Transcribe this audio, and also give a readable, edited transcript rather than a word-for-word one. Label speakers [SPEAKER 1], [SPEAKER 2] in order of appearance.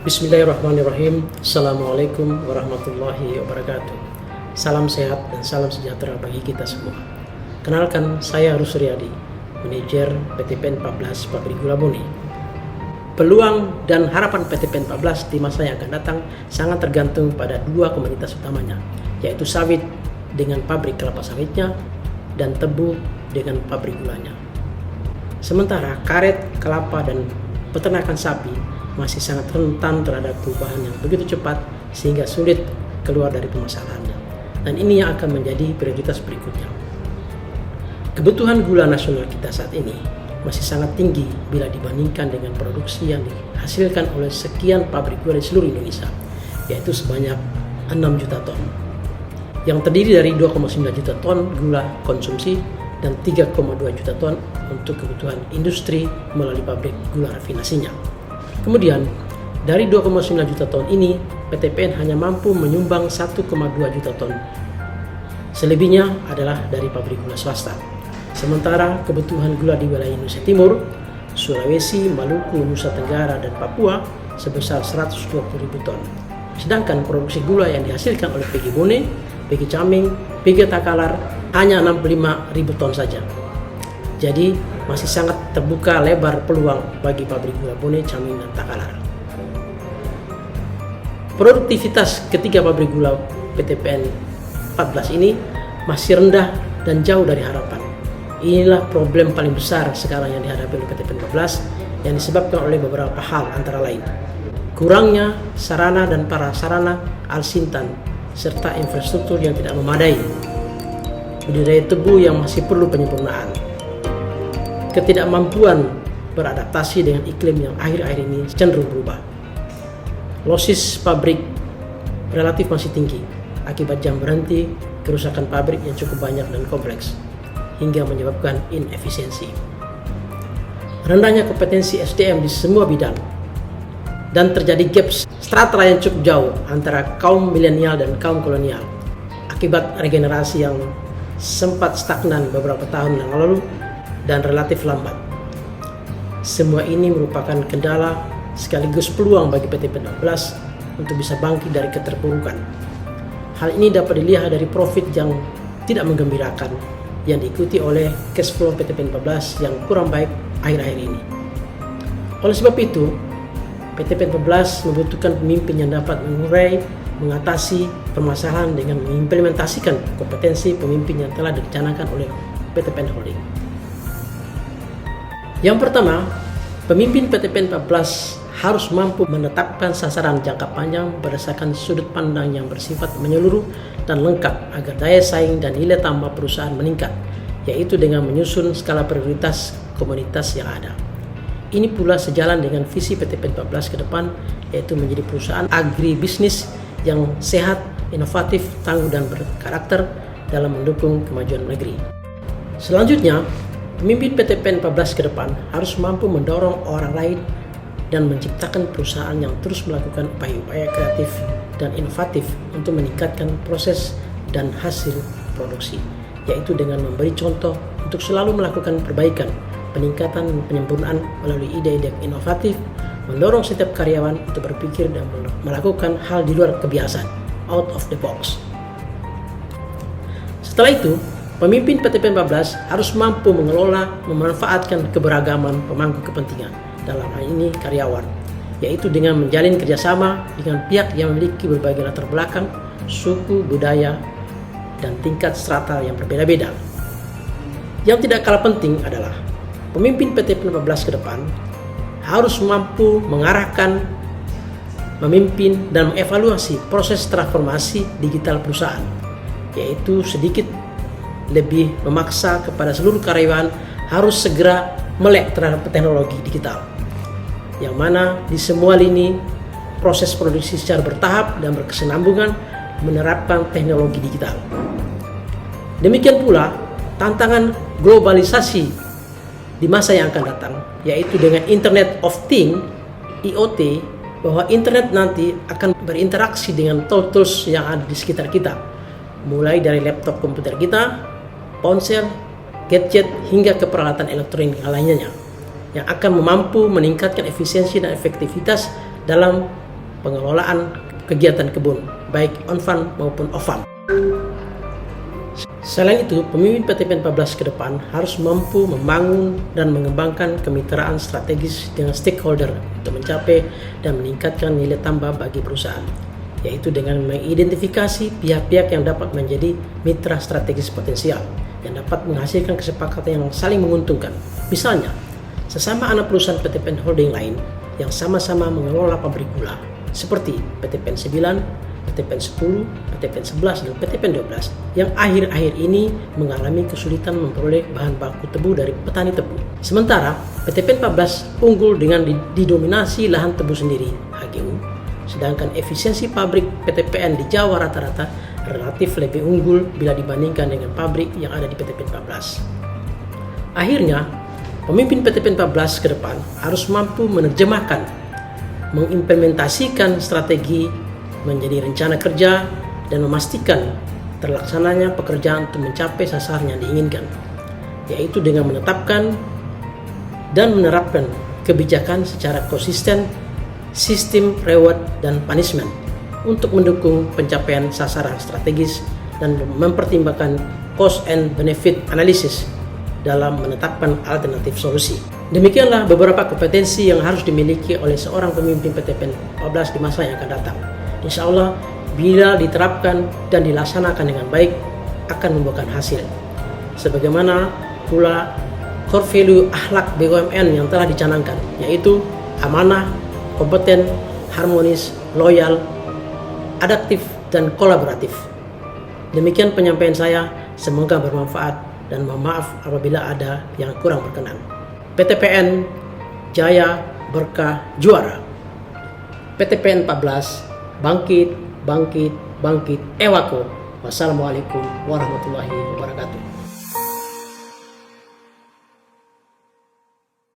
[SPEAKER 1] Bismillahirrahmanirrahim. Assalamualaikum warahmatullahi wabarakatuh. Salam sehat dan salam sejahtera bagi kita semua. Kenalkan, saya Rusriadi, manajer PT PEN 14 Pabrik Gula Bone. Peluang dan harapan PT PEN 14 di masa yang akan datang sangat tergantung pada dua komoditas utamanya, yaitu sawit dengan pabrik kelapa sawitnya dan tebu dengan pabrik gulanya. Sementara karet, kelapa, dan peternakan sapi masih sangat rentan terhadap perubahan yang begitu cepat sehingga sulit keluar dari permasalahannya. Dan ini yang akan menjadi prioritas berikutnya. Kebutuhan gula nasional kita saat ini masih sangat tinggi bila dibandingkan dengan produksi yang dihasilkan oleh sekian pabrik gula di seluruh Indonesia, yaitu sebanyak 6 juta ton, yang terdiri dari 2,9 juta ton gula konsumsi dan 3,2 juta ton untuk kebutuhan industri melalui pabrik gula rafinasinya. Kemudian, dari 2,9 juta ton ini, PT PEN hanya mampu menyumbang 1,2 juta ton. Selebihnya adalah dari pabrik gula swasta. Sementara kebutuhan gula di wilayah Indonesia Timur, Sulawesi, Maluku, Nusa Tenggara, dan Papua sebesar 120.000 ton. Sedangkan produksi gula yang dihasilkan oleh PG Bone, PG Caming, PG Takalar hanya 65.000 ton saja. Jadi masih sangat terbuka lebar peluang bagi pabrik gula Bone, Caming, dan Takalar. Produktivitas ketiga pabrik gula PT PEN 14 ini masih rendah dan jauh dari harapan. Inilah problem paling besar sekarang yang dihadapi oleh PT PEN 14 yang disebabkan oleh beberapa hal, antara lain kurangnya sarana dan prasarana alsintan serta infrastruktur yang tidak memadai, budidaya tebu yang masih perlu penyempurnaan, ketidakmampuan beradaptasi dengan iklim yang akhir-akhir ini cenderung berubah. Losis pabrik relatif masih tinggi akibat jam berhenti, kerusakan pabrik yang cukup banyak dan kompleks, hingga menyebabkan inefisiensi. Rendahnya kompetensi SDM di semua bidang, dan terjadi gap strata yang cukup jauh antara kaum milenial dan kaum kolonial akibat regenerasi yang sempat stagnan beberapa tahun yang lalu dan relatif lambat. Semua ini merupakan kendala sekaligus peluang bagi PT PEN 14 untuk bisa bangkit dari keterpurukan. Hal ini dapat dilihat dari profit yang tidak menggembirakan yang diikuti oleh cash flow PT PEN 14 yang kurang baik akhir-akhir ini. Oleh sebab itu, PT PEN 14 membutuhkan pemimpin yang dapat mengurai, mengatasi permasalahan dengan mengimplementasikan kompetensi pemimpin yang telah direncanakan oleh PT PEN Holding. Yang pertama, pemimpin PT PEN 14 harus mampu menetapkan sasaran jangka panjang berdasarkan sudut pandang yang bersifat menyeluruh dan lengkap agar daya saing dan nilai tambah perusahaan meningkat, yaitu dengan menyusun skala prioritas komunitas yang ada. Ini pula sejalan dengan visi PT PEN 14 ke depan, yaitu menjadi perusahaan agribisnis yang sehat, inovatif, tangguh, dan berkarakter dalam mendukung kemajuan negeri. Selanjutnya, pemimpin PT PEN 14 ke depan harus mampu mendorong orang lain dan menciptakan perusahaan yang terus melakukan upaya-upaya kreatif dan inovatif untuk meningkatkan proses dan hasil produksi, yaitu dengan memberi contoh untuk selalu melakukan perbaikan, peningkatan dan penyempurnaan melalui ide-ide inovatif, mendorong setiap karyawan untuk berpikir dan melakukan hal di luar kebiasaan, out of the box. Setelah itu, pemimpin PT PEN 14 harus mampu mengelola, memanfaatkan keberagaman pemangku kepentingan, dalam hal ini karyawan, yaitu dengan menjalin kerjasama dengan pihak yang memiliki berbagai latar belakang, suku, budaya, dan tingkat strata yang berbeda-beda. Yang tidak kalah penting adalah pemimpin PT PEN 14 ke depan harus mampu mengarahkan, memimpin, dan mengevaluasi proses transformasi digital perusahaan, yaitu sedikit lebih memaksa kepada seluruh karyawan harus segera melek terhadap teknologi digital, yang mana di semua lini proses produksi secara bertahap dan berkesinambungan menerapkan teknologi digital. Demikian pula tantangan globalisasi di masa yang akan datang, yaitu dengan Internet of Things, IoT, bahwa internet nanti akan berinteraksi dengan tools yang ada di sekitar kita, mulai dari laptop komputer kita, ponsel, gadget, hingga ke peralatan elektronik lainnya, yang akan mampu meningkatkan efisiensi dan efektivitas dalam pengelolaan kegiatan kebun, baik on-farm maupun off-farm. Selain itu, pemimpin PTPN 14 ke depan harus mampu membangun dan mengembangkan kemitraan strategis dengan stakeholder untuk mencapai dan meningkatkan nilai tambah bagi perusahaan, yaitu dengan mengidentifikasi pihak-pihak yang dapat menjadi mitra strategis potensial yang dapat menghasilkan kesepakatan yang saling menguntungkan. Misalnya, sesama anak perusahaan PTPN Holding lain yang sama-sama mengelola pabrik gula seperti PTPN 9, PTPN 10, PTPN 11, dan PTPN 12 yang akhir-akhir ini mengalami kesulitan memperoleh bahan baku tebu dari petani tebu. Sementara PTPN 14 unggul dengan didominasi lahan tebu sendiri (HGU), sedangkan efisiensi pabrik PTPN di Jawa rata-rata relatif lebih unggul bila dibandingkan dengan pabrik yang ada di PTPN 14. Akhirnya, pemimpin PTPN 14 ke depan harus mampu menerjemahkan, mengimplementasikan strategi menjadi rencana kerja dan memastikan terlaksananya pekerjaan untuk mencapai sasaran yang diinginkan, yaitu dengan menetapkan dan menerapkan kebijakan secara konsisten, sistem reward dan punishment untuk mendukung pencapaian sasaran strategis dan mempertimbangkan cost and benefit analysis dalam menetapkan alternatif solusi. Demikianlah beberapa kompetensi yang harus dimiliki oleh seorang pemimpin PTPN 14 di masa yang akan datang. Insya Allah, bila diterapkan dan dilaksanakan dengan baik, akan membuahkan hasil. Sebagaimana pula core value akhlak BUMN yang telah dicanangkan, yaitu amanah, kompeten, harmonis, loyal, adaptif, dan kolaboratif. Demikian penyampaian saya, semoga bermanfaat dan mohon maaf apabila ada yang kurang berkenan. PTPN Jaya Berkah Juara. PTPN 14 bangkit, bangkit, bangkit, ewako. Wassalamualaikum warahmatullahi wabarakatuh.